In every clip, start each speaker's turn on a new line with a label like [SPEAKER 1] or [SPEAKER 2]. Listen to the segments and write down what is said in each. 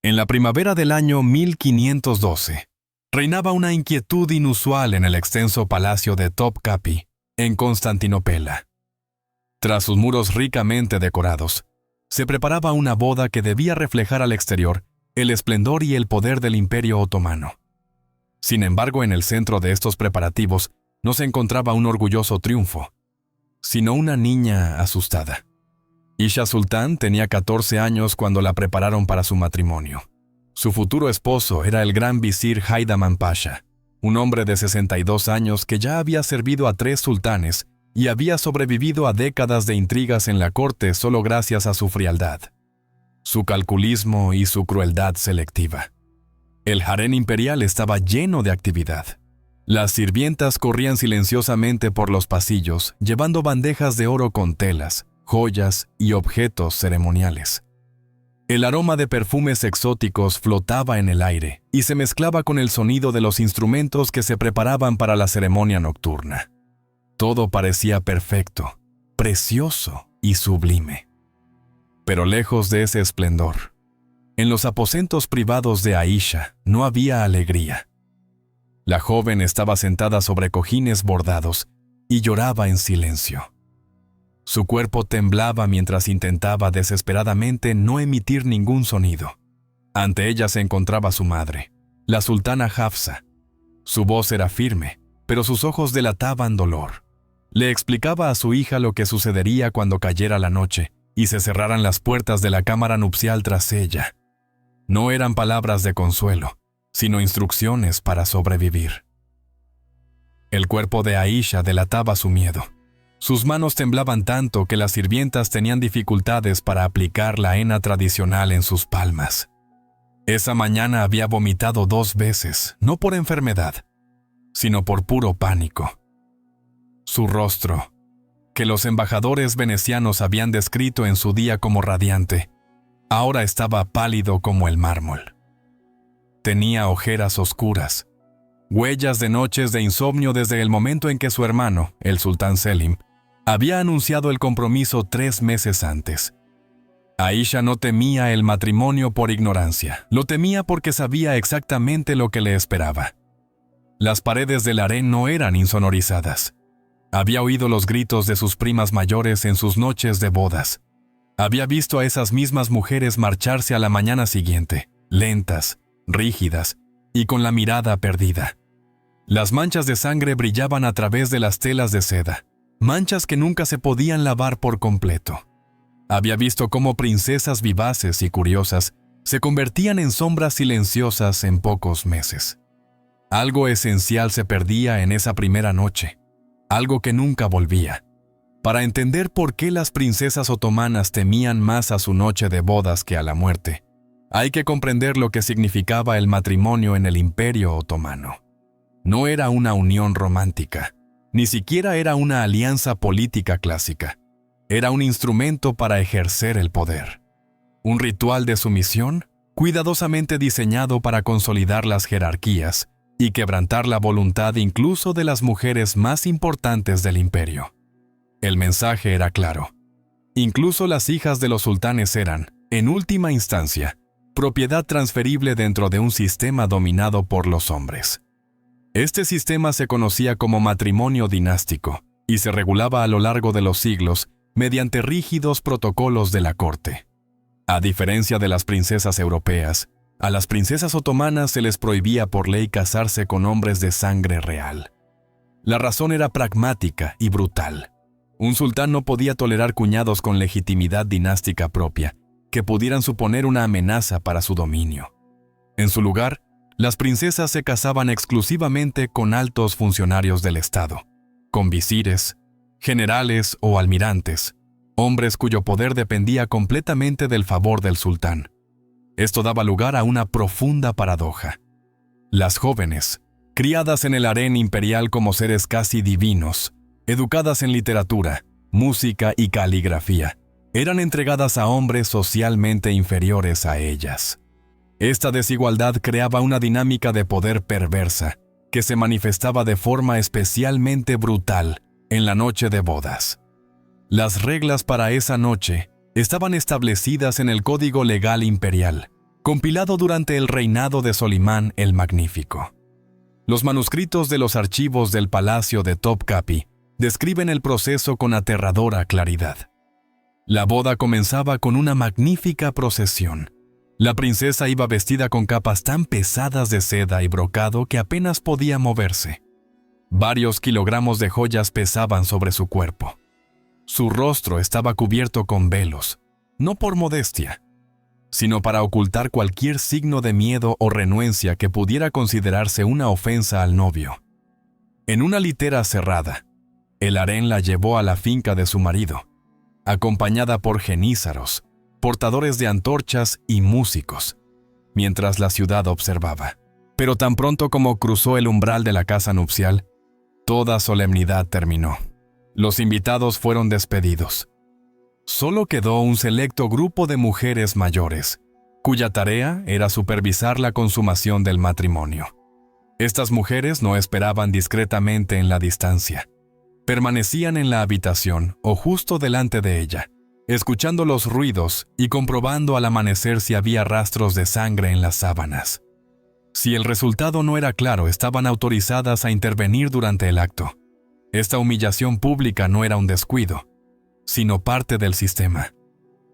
[SPEAKER 1] En la primavera del año 1512, reinaba una inquietud inusual en el extenso palacio de Topkapi, en Constantinopla. Tras sus muros ricamente decorados, se preparaba una boda que debía reflejar al exterior el esplendor y el poder del Imperio Otomano. Sin embargo, en el centro de estos preparativos no se encontraba un orgulloso triunfo, sino una niña asustada. Isha Sultán tenía 14 años cuando la prepararon para su matrimonio. Su futuro esposo era el gran visir Haydaman Pasha, un hombre de 62 años que ya había servido a 3 sultanes y había sobrevivido a décadas de intrigas en la corte solo gracias a su frialdad, su calculismo y su crueldad selectiva. El harén imperial estaba lleno de actividad. Las sirvientas corrían silenciosamente por los pasillos, llevando bandejas de oro con telas, joyas y objetos ceremoniales. El aroma de perfumes exóticos flotaba en el aire y se mezclaba con el sonido de los instrumentos que se preparaban para la ceremonia nocturna. Todo parecía perfecto, precioso y sublime. Pero lejos de ese esplendor, en los aposentos privados de Aisha no había alegría. La joven estaba sentada sobre cojines bordados y lloraba en silencio. Su cuerpo temblaba mientras intentaba desesperadamente no emitir ningún sonido. Ante ella se encontraba su madre, la sultana Hafsa. Su voz era firme, pero sus ojos delataban dolor. Le explicaba a su hija lo que sucedería cuando cayera la noche y se cerraran las puertas de la cámara nupcial tras ella. No eran palabras de consuelo, sino instrucciones para sobrevivir. El cuerpo de Aisha delataba su miedo. Sus manos temblaban tanto que las sirvientas tenían dificultades para aplicar la henna tradicional en sus palmas. Esa mañana había vomitado 2 veces, no por enfermedad, sino por puro pánico. Su rostro, que los embajadores venecianos habían descrito en su día como radiante, ahora estaba pálido como el mármol. Tenía ojeras oscuras, huellas de noches de insomnio desde el momento en que su hermano, el sultán Selim, había anunciado el compromiso 3 meses antes. Aisha no temía el matrimonio por ignorancia, lo temía porque sabía exactamente lo que le esperaba. Las paredes del harén no eran insonorizadas. Había oído los gritos de sus primas mayores en sus noches de bodas. Había visto a esas mismas mujeres marcharse a la mañana siguiente, lentas, rígidas y con la mirada perdida. Las manchas de sangre brillaban a través de las telas de seda, manchas que nunca se podían lavar por completo. Había visto cómo princesas vivaces y curiosas se convertían en sombras silenciosas en pocos meses. Algo esencial se perdía en esa primera noche, algo que nunca volvía. Para entender por qué las princesas otomanas temían más a su noche de bodas que a la muerte, hay que comprender lo que significaba el matrimonio en el Imperio Otomano. No era una unión romántica, ni siquiera era una alianza política clásica. Era un instrumento para ejercer el poder. Un ritual de sumisión, cuidadosamente diseñado para consolidar las jerarquías y quebrantar la voluntad incluso de las mujeres más importantes del imperio. El mensaje era claro. Incluso las hijas de los sultanes eran, en última instancia, propiedad transferible dentro de un sistema dominado por los hombres. Este sistema se conocía como matrimonio dinástico y se regulaba a lo largo de los siglos mediante rígidos protocolos de la corte. A diferencia de las princesas europeas, a las princesas otomanas se les prohibía por ley casarse con hombres de sangre real. La razón era pragmática y brutal. Un sultán no podía tolerar cuñados con legitimidad dinástica propia, que pudieran suponer una amenaza para su dominio. En su lugar, las princesas se casaban exclusivamente con altos funcionarios del Estado, con visires, generales o almirantes, hombres cuyo poder dependía completamente del favor del sultán. Esto daba lugar a una profunda paradoja. Las jóvenes, criadas en el harén imperial como seres casi divinos, educadas en literatura, música y caligrafía, eran entregadas a hombres socialmente inferiores a ellas. Esta desigualdad creaba una dinámica de poder perversa que se manifestaba de forma especialmente brutal en la noche de bodas. Las reglas para esa noche estaban establecidas en el Código Legal Imperial, compilado durante el reinado de Solimán el Magnífico. Los manuscritos de los archivos del palacio de Topkapi describen el proceso con aterradora claridad. La boda comenzaba con una magnífica procesión. La princesa iba vestida con capas tan pesadas de seda y brocado que apenas podía moverse. Varios kilogramos de joyas pesaban sobre su cuerpo. Su rostro estaba cubierto con velos, no por modestia, sino para ocultar cualquier signo de miedo o renuencia que pudiera considerarse una ofensa al novio. En una litera cerrada, el harén la llevó a la finca de su marido, acompañada por genízaros, portadores de antorchas y músicos, mientras la ciudad observaba. Pero tan pronto como cruzó el umbral de la casa nupcial, toda solemnidad terminó. Los invitados fueron despedidos. Solo quedó un selecto grupo de mujeres mayores, cuya tarea era supervisar la consumación del matrimonio. Estas mujeres no esperaban discretamente en la distancia. Permanecían en la habitación o justo delante de ella, escuchando los ruidos y comprobando al amanecer si había rastros de sangre en las sábanas. Si el resultado no era claro, estaban autorizadas a intervenir durante el acto. Esta humillación pública no era un descuido, sino parte del sistema.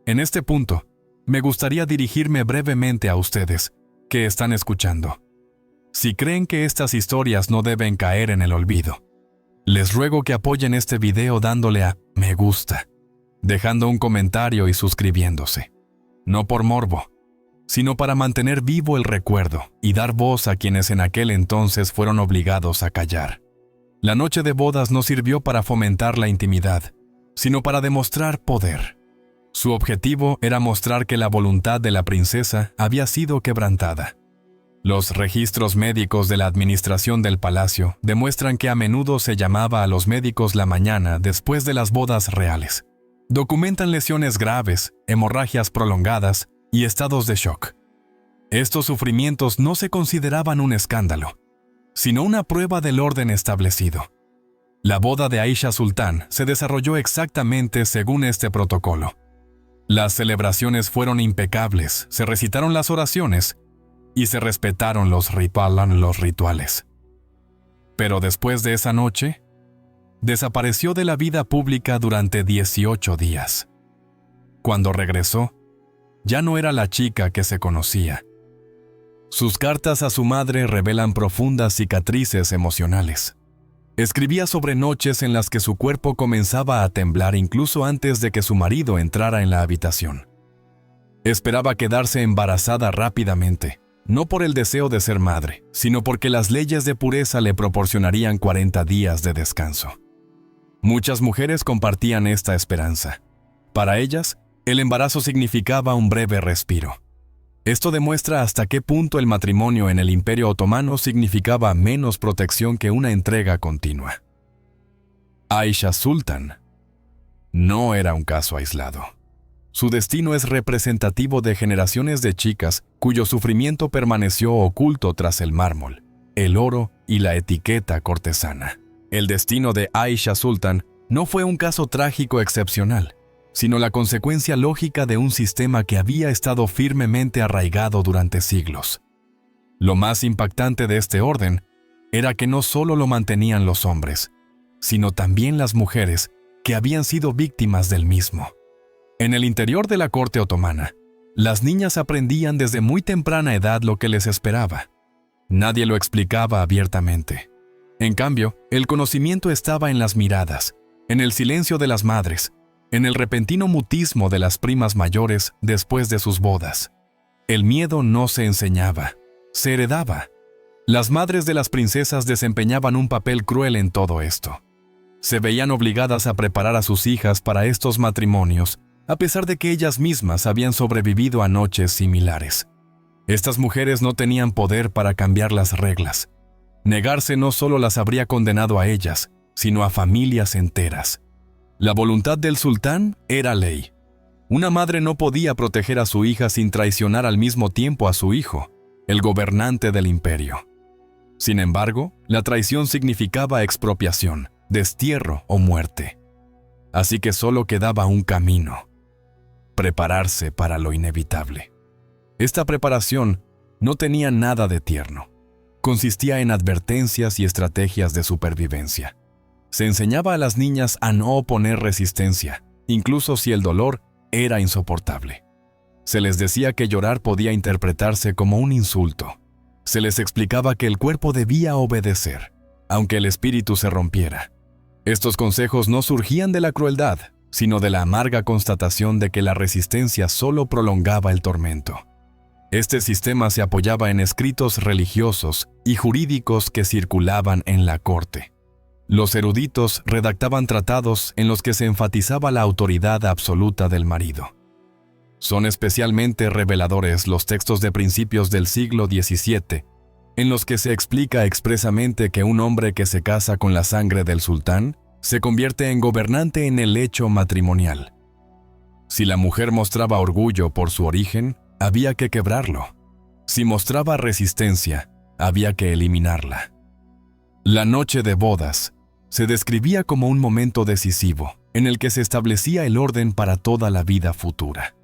[SPEAKER 1] En este punto, me gustaría dirigirme brevemente a ustedes, que están escuchando. Si creen que estas historias no deben caer en el olvido, les ruego que apoyen este video dándole a me gusta, dejando un comentario y suscribiéndose. No por morbo, sino para mantener vivo el recuerdo y dar voz a quienes en aquel entonces fueron obligados a callar. La noche de bodas no sirvió para fomentar la intimidad, sino para demostrar poder. Su objetivo era mostrar que la voluntad de la princesa había sido quebrantada. Los registros médicos de la administración del palacio demuestran que a menudo se llamaba a los médicos la mañana después de las bodas reales. Documentan lesiones graves, hemorragias prolongadas y estados de shock. Estos sufrimientos no se consideraban un escándalo, sino una prueba del orden establecido. La boda de Aisha Sultán se desarrolló exactamente según este protocolo. Las celebraciones fueron impecables, se recitaron las oraciones y se respetaron los rituales. Pero después de esa noche, desapareció de la vida pública durante 18 días. Cuando regresó, ya no era la chica que se conocía. Sus cartas a su madre revelan profundas cicatrices emocionales. Escribía sobre noches en las que su cuerpo comenzaba a temblar incluso antes de que su marido entrara en la habitación. Esperaba quedarse embarazada rápidamente, no por el deseo de ser madre, sino porque las leyes de pureza le proporcionarían 40 días de descanso. Muchas mujeres compartían esta esperanza. Para ellas, el embarazo significaba un breve respiro. Esto demuestra hasta qué punto el matrimonio en el Imperio Otomano significaba menos protección que una entrega continua. Aisha Sultan no era un caso aislado. Su destino es representativo de generaciones de chicas cuyo sufrimiento permaneció oculto tras el mármol, el oro y la etiqueta cortesana. El destino de Aisha Sultan no fue un caso trágico excepcional, sino la consecuencia lógica de un sistema que había estado firmemente arraigado durante siglos. Lo más impactante de este orden era que no solo lo mantenían los hombres, sino también las mujeres que habían sido víctimas del mismo. En el interior de la corte otomana, las niñas aprendían desde muy temprana edad lo que les esperaba. Nadie lo explicaba abiertamente. En cambio, el conocimiento estaba en las miradas, en el silencio de las madres, en el repentino mutismo de las primas mayores después de sus bodas. El miedo no se enseñaba, se heredaba. Las madres de las princesas desempeñaban un papel cruel en todo esto. Se veían obligadas a preparar a sus hijas para estos matrimonios, a pesar de que ellas mismas habían sobrevivido a noches similares. Estas mujeres no tenían poder para cambiar las reglas. Negarse no solo las habría condenado a ellas, sino a familias enteras. La voluntad del sultán era ley. Una madre no podía proteger a su hija sin traicionar al mismo tiempo a su hijo, el gobernante del imperio. Sin embargo, la traición significaba expropiación, destierro o muerte. Así que solo quedaba un camino: prepararse para lo inevitable. Esta preparación no tenía nada de tierno. Consistía en advertencias y estrategias de supervivencia. Se enseñaba a las niñas a no oponer resistencia, incluso si el dolor era insoportable. Se les decía que llorar podía interpretarse como un insulto. Se les explicaba que el cuerpo debía obedecer, aunque el espíritu se rompiera. Estos consejos no surgían de la crueldad, sino de la amarga constatación de que la resistencia solo prolongaba el tormento. Este sistema se apoyaba en escritos religiosos y jurídicos que circulaban en la corte. Los eruditos redactaban tratados en los que se enfatizaba la autoridad absoluta del marido. Son especialmente reveladores los textos de principios del siglo XVII, en los que se explica expresamente que un hombre que se casa con la sangre del sultán se convierte en gobernante en el lecho matrimonial. Si la mujer mostraba orgullo por su origen, había que quebrarlo. Si mostraba resistencia, había que eliminarla. La noche de bodas se describía como un momento decisivo en el que se establecía el orden para toda la vida futura.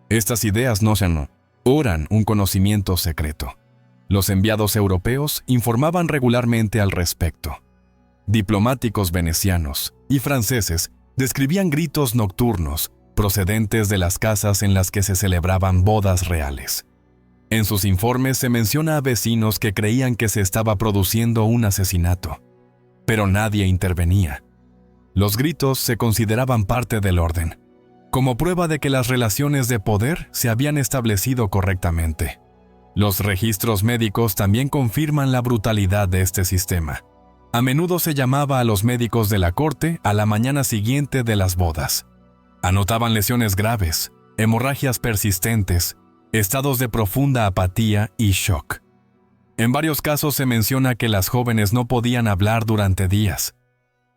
[SPEAKER 1] Estas ideas no eran un conocimiento secreto. Los enviados europeos informaban regularmente al respecto. Diplomáticos venecianos y franceses describían gritos nocturnos procedentes de las casas en las que se celebraban bodas reales. En sus informes se menciona a vecinos que creían que se estaba produciendo un asesinato, pero nadie intervenía. Los gritos se consideraban parte del orden, como prueba de que las relaciones de poder se habían establecido correctamente. Los registros médicos también confirman la brutalidad de este sistema. A menudo se llamaba a los médicos de la corte a la mañana siguiente de las bodas. Anotaban lesiones graves, hemorragias persistentes, estados de profunda apatía y shock. En varios casos se menciona que las jóvenes no podían hablar durante días.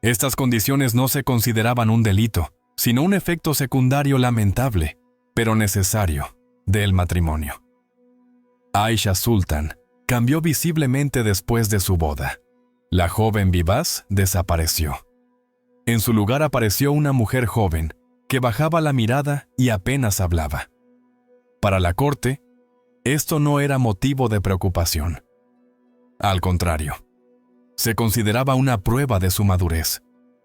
[SPEAKER 1] Estas condiciones no se consideraban un delito, sino un efecto secundario lamentable, pero necesario, del matrimonio. Aisha Sultan cambió visiblemente después de su boda. La joven vivaz desapareció. En su lugar apareció una mujer joven que bajaba la mirada y apenas hablaba. Para la corte, esto no era motivo de preocupación. Al contrario, se consideraba una prueba de su madurez.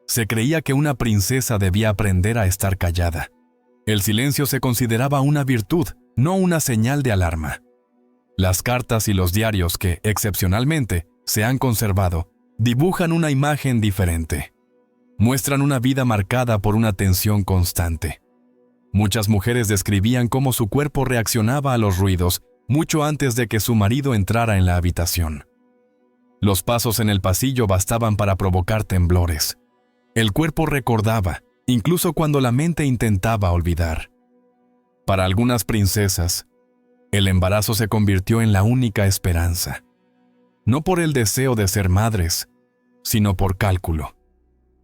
[SPEAKER 1] Se creía que una princesa debía aprender a estar callada. El silencio se consideraba una virtud, no una señal de alarma. Las cartas y los diarios que, excepcionalmente, se han conservado, dibujan una imagen diferente. Muestran una vida marcada por una tensión constante. Muchas mujeres describían cómo su cuerpo reaccionaba a los ruidos mucho antes de que su marido entrara en la habitación. Los pasos en el pasillo bastaban para provocar temblores. El cuerpo recordaba, incluso cuando la mente intentaba olvidar. Para algunas princesas, el embarazo se convirtió en la única esperanza. No por el deseo de ser madres, sino por cálculo.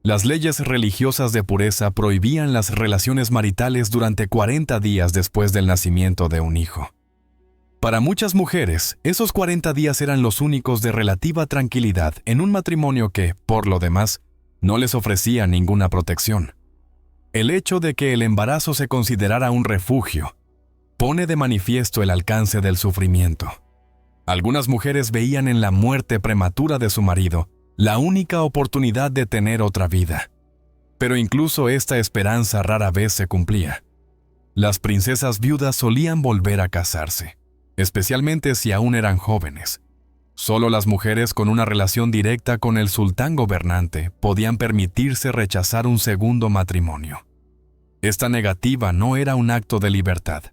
[SPEAKER 1] Las leyes religiosas de pureza prohibían las relaciones maritales durante 40 días después del nacimiento de un hijo. Para muchas mujeres, esos 40 días eran los únicos de relativa tranquilidad en un matrimonio que, por lo demás, no les ofrecía ninguna protección. El hecho de que el embarazo se considerara un refugio pone de manifiesto el alcance del sufrimiento. Algunas mujeres veían en la muerte prematura de su marido la única oportunidad de tener otra vida. Pero incluso esta esperanza rara vez se cumplía. Las princesas viudas solían volver a casarse, especialmente si aún eran jóvenes. Solo las mujeres con una relación directa con el sultán gobernante podían permitirse rechazar un segundo matrimonio. Esta negativa no era un acto de libertad,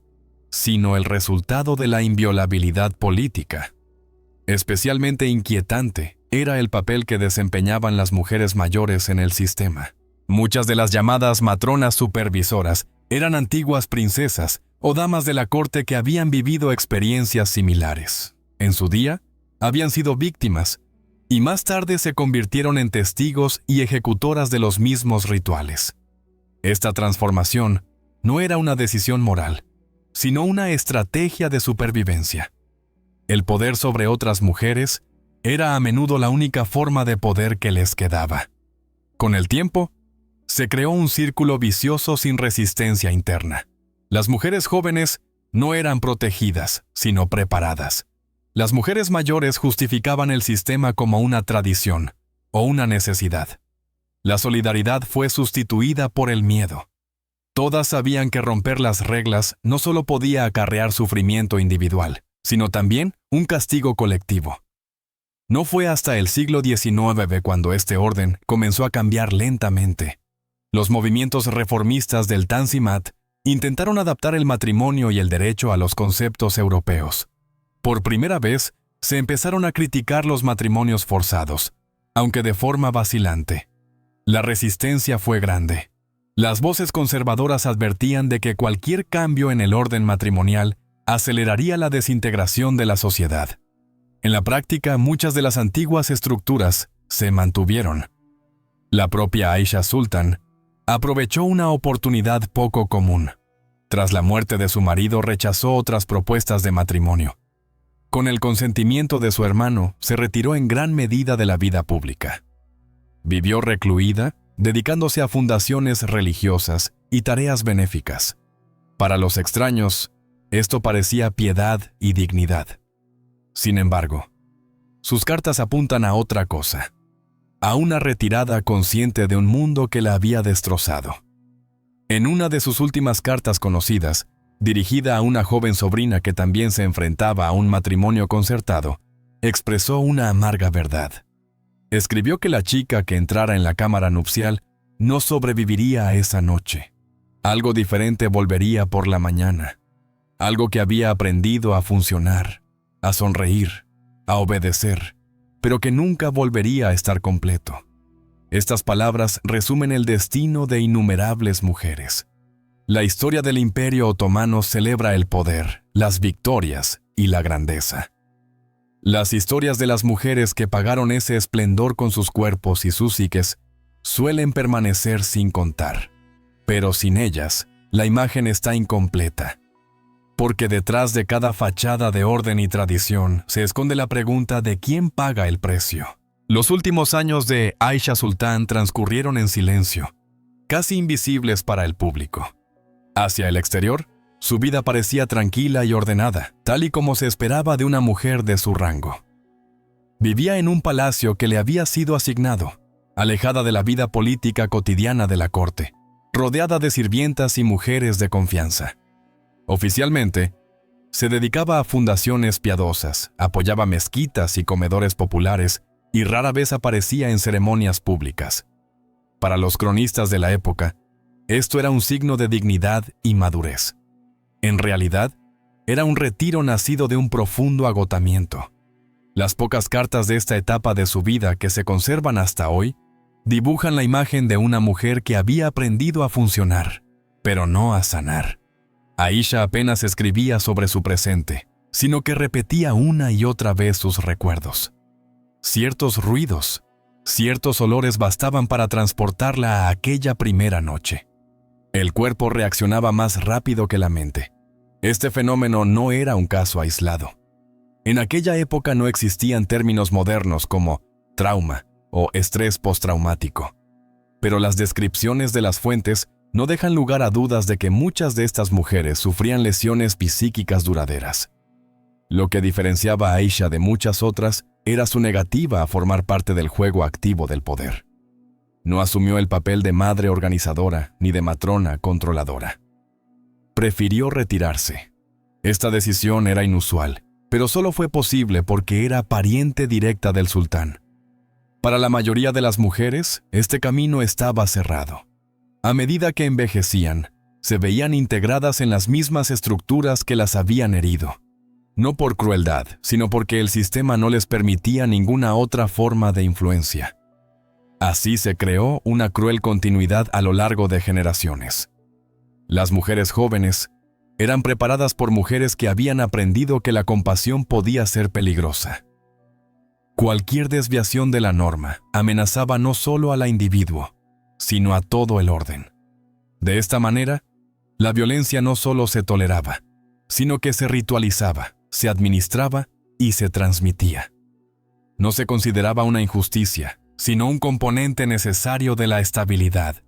[SPEAKER 1] sino el resultado de la inviolabilidad política. Especialmente inquietante era el papel que desempeñaban las mujeres mayores en el sistema. Muchas de las llamadas matronas supervisoras eran antiguas princesas o damas de la corte que habían vivido experiencias similares. En su día, habían sido víctimas y más tarde se convirtieron en testigos y ejecutoras de los mismos rituales. Esta transformación no era una decisión moral, sino una estrategia de supervivencia. El poder sobre otras mujeres era a menudo la única forma de poder que les quedaba. Con el tiempo, se creó un círculo vicioso sin resistencia interna. Las mujeres jóvenes no eran protegidas, sino preparadas. Las mujeres mayores justificaban el sistema como una tradición o una necesidad. La solidaridad fue sustituida por el miedo. Todas sabían que romper las reglas no solo podía acarrear sufrimiento individual, sino también un castigo colectivo. No fue hasta el siglo XIX cuando este orden comenzó a cambiar lentamente. Los movimientos reformistas del Tanzimat intentaron adaptar el matrimonio y el derecho a los conceptos europeos. Por primera vez, se empezaron a criticar los matrimonios forzados, aunque de forma vacilante. La resistencia fue grande. Las voces conservadoras advertían de que cualquier cambio en el orden matrimonial aceleraría la desintegración de la sociedad. En la práctica, muchas de las antiguas estructuras se mantuvieron. La propia Aisha Sultan aprovechó una oportunidad poco común. Tras la muerte de su marido, rechazó otras propuestas de matrimonio. Con el consentimiento de su hermano, se retiró en gran medida de la vida pública. Vivió recluida, dedicándose a fundaciones religiosas y tareas benéficas. Para los extraños, esto parecía piedad y dignidad. Sin embargo, sus cartas apuntan a otra cosa, a una retirada consciente de un mundo que la había destrozado. En una de sus últimas cartas conocidas, dirigida a una joven sobrina que también se enfrentaba a un matrimonio concertado, expresó una amarga verdad. Escribió que la chica que entrara en la cámara nupcial no sobreviviría a esa noche. Algo diferente volvería por la mañana. Algo que había aprendido a funcionar, a sonreír, a obedecer, pero que nunca volvería a estar completo. Estas palabras resumen el destino de innumerables mujeres. La historia del Imperio Otomano celebra el poder, las victorias y la grandeza. Las historias de las mujeres que pagaron ese esplendor con sus cuerpos y sus psiques suelen permanecer sin contar. Pero sin ellas, la imagen está incompleta. Porque detrás de cada fachada de orden y tradición se esconde la pregunta de quién paga el precio. Los últimos años de Aisha Sultan transcurrieron en silencio, casi invisibles para el público. Hacia el exterior, su vida parecía tranquila y ordenada, tal y como se esperaba de una mujer de su rango. Vivía en un palacio que le había sido asignado, alejada de la vida política cotidiana de la corte, rodeada de sirvientas y mujeres de confianza. Oficialmente, se dedicaba a fundaciones piadosas, apoyaba mezquitas y comedores populares y rara vez aparecía en ceremonias públicas. Para los cronistas de la época, esto era un signo de dignidad y madurez. En realidad, era un retiro nacido de un profundo agotamiento. Las pocas cartas de esta etapa de su vida que se conservan hasta hoy dibujan la imagen de una mujer que había aprendido a funcionar, pero no a sanar. Aisha apenas escribía sobre su presente, sino que repetía una y otra vez sus recuerdos. Ciertos ruidos, ciertos olores bastaban para transportarla a aquella primera noche. El cuerpo reaccionaba más rápido que la mente. Este fenómeno no era un caso aislado. En aquella época no existían términos modernos como trauma o estrés postraumático, pero las descripciones de las fuentes no dejan lugar a dudas de que muchas de estas mujeres sufrían lesiones psíquicas duraderas. Lo que diferenciaba a Aisha de muchas otras era su negativa a formar parte del juego activo del poder. No asumió el papel de madre organizadora ni de matrona controladora. Prefirió retirarse. Esta decisión era inusual, pero solo fue posible porque era pariente directa del sultán. Para la mayoría de las mujeres, este camino estaba cerrado. A medida que envejecían, se veían integradas en las mismas estructuras que las habían herido. No por crueldad, sino porque el sistema no les permitía ninguna otra forma de influencia. Así se creó una cruel continuidad a lo largo de generaciones. Las mujeres jóvenes eran preparadas por mujeres que habían aprendido que la compasión podía ser peligrosa. Cualquier desviación de la norma amenazaba no solo a la individuo, sino a todo el orden. De esta manera, la violencia no solo se toleraba, sino que se ritualizaba, se administraba y se transmitía. No se consideraba una injusticia, sino un componente necesario de la estabilidad.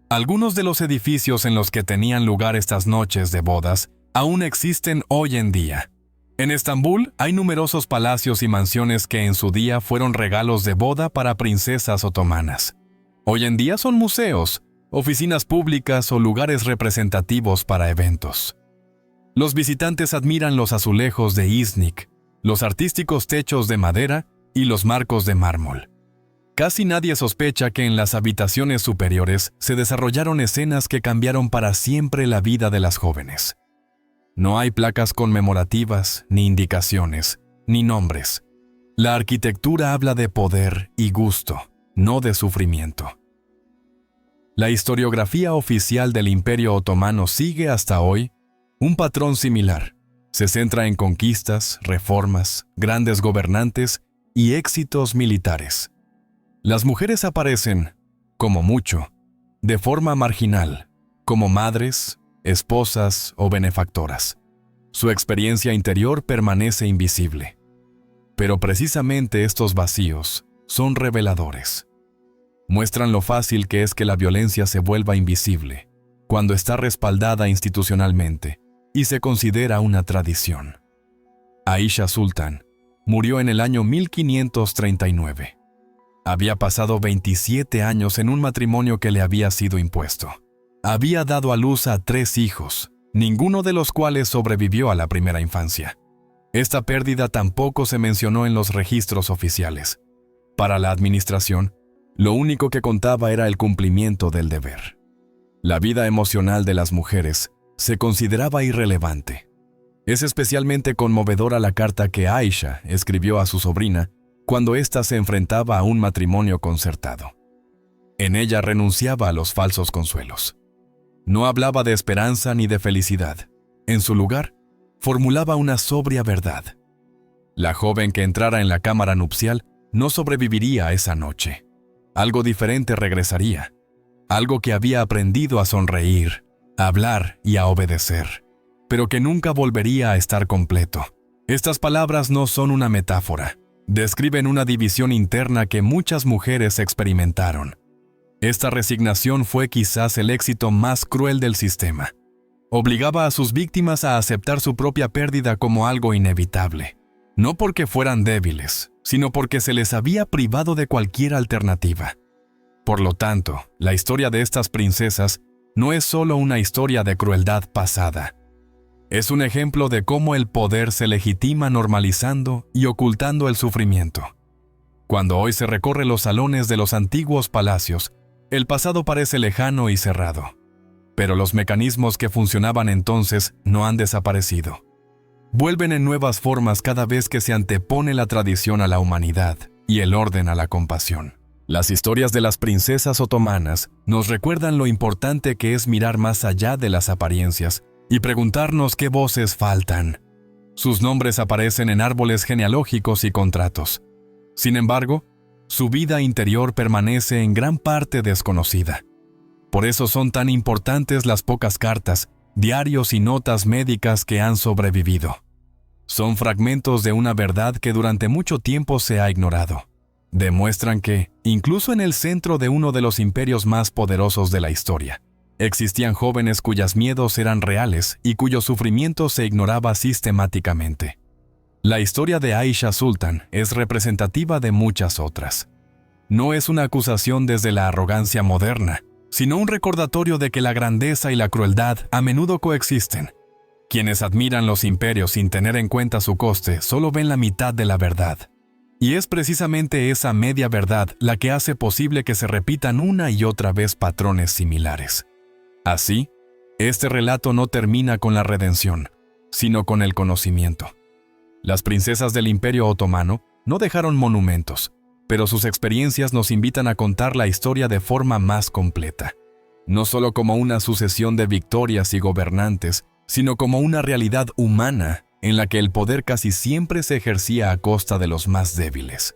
[SPEAKER 1] Algunos de los edificios en los que tenían lugar estas noches de bodas aún existen hoy en día. En Estambul hay numerosos palacios y mansiones que en su día fueron regalos de boda para princesas otomanas. Hoy en día son museos, oficinas públicas o lugares representativos para eventos. Los visitantes admiran los azulejos de Iznik, los artísticos techos de madera y los marcos de mármol. Casi nadie sospecha que en las habitaciones superiores se desarrollaron escenas que cambiaron para siempre la vida de las jóvenes. No hay placas conmemorativas, ni indicaciones, ni nombres. La arquitectura habla de poder y gusto, no de sufrimiento. La historiografía oficial del Imperio Otomano sigue hasta hoy un patrón similar. Se centra en conquistas, reformas, grandes gobernantes y éxitos militares. Las mujeres aparecen, como mucho, de forma marginal, como madres, esposas o benefactoras. Su experiencia interior permanece invisible. Pero precisamente estos vacíos son reveladores. Muestran lo fácil que es que la violencia se vuelva invisible cuando está respaldada institucionalmente y se considera una tradición. Aisha Sultan murió en el año 1539. Había pasado 27 años en un matrimonio que le había sido impuesto. Había dado a luz a 3 hijos, ninguno de los cuales sobrevivió a la primera infancia. Esta pérdida tampoco se mencionó en los registros oficiales. Para la administración, lo único que contaba era el cumplimiento del deber. La vida emocional de las mujeres se consideraba irrelevante. Es especialmente conmovedora la carta que Aisha escribió a su sobrina cuando ésta se enfrentaba a un matrimonio concertado. En ella renunciaba a los falsos consuelos. No hablaba de esperanza ni de felicidad. En su lugar, formulaba una sobria verdad. La joven que entrara en la cámara nupcial no sobreviviría a esa noche. Algo diferente regresaría. Algo que había aprendido a sonreír, a hablar y a obedecer, pero que nunca volvería a estar completo. Estas palabras no son una metáfora. Describen una división interna que muchas mujeres experimentaron. Esta resignación fue quizás el éxito más cruel del sistema. Obligaba a sus víctimas a aceptar su propia pérdida como algo inevitable, no porque fueran débiles, sino porque se les había privado de cualquier alternativa. Por lo tanto, la historia de estas princesas no es solo una historia de crueldad pasada. Es un ejemplo de cómo el poder se legitima normalizando y ocultando el sufrimiento. Cuando hoy se recorre los salones de los antiguos palacios, el pasado parece lejano y cerrado. Pero los mecanismos que funcionaban entonces no han desaparecido. Vuelven en nuevas formas cada vez que se antepone la tradición a la humanidad y el orden a la compasión. Las historias de las princesas otomanas nos recuerdan lo importante que es mirar más allá de las apariencias y preguntarnos qué voces faltan. Sus nombres aparecen en árboles genealógicos y contratos. Sin embargo, su vida interior permanece en gran parte desconocida. Por eso son tan importantes las pocas cartas, diarios y notas médicas que han sobrevivido. Son fragmentos de una verdad que durante mucho tiempo se ha ignorado. Demuestran que, incluso en el centro de uno de los imperios más poderosos de la historia, existían jóvenes cuyos miedos eran reales y cuyo sufrimiento se ignoraba sistemáticamente. La historia de Aisha Sultan es representativa de muchas otras. No es una acusación desde la arrogancia moderna, sino un recordatorio de que la grandeza y la crueldad a menudo coexisten. Quienes admiran los imperios sin tener en cuenta su coste solo ven la mitad de la verdad. Y es precisamente esa media verdad la que hace posible que se repitan una y otra vez patrones similares. Así, este relato no termina con la redención, sino con el conocimiento. Las princesas del Imperio Otomano no dejaron monumentos, pero sus experiencias nos invitan a contar la historia de forma más completa. No solo como una sucesión de victorias y gobernantes, sino como una realidad humana en la que el poder casi siempre se ejercía a costa de los más débiles.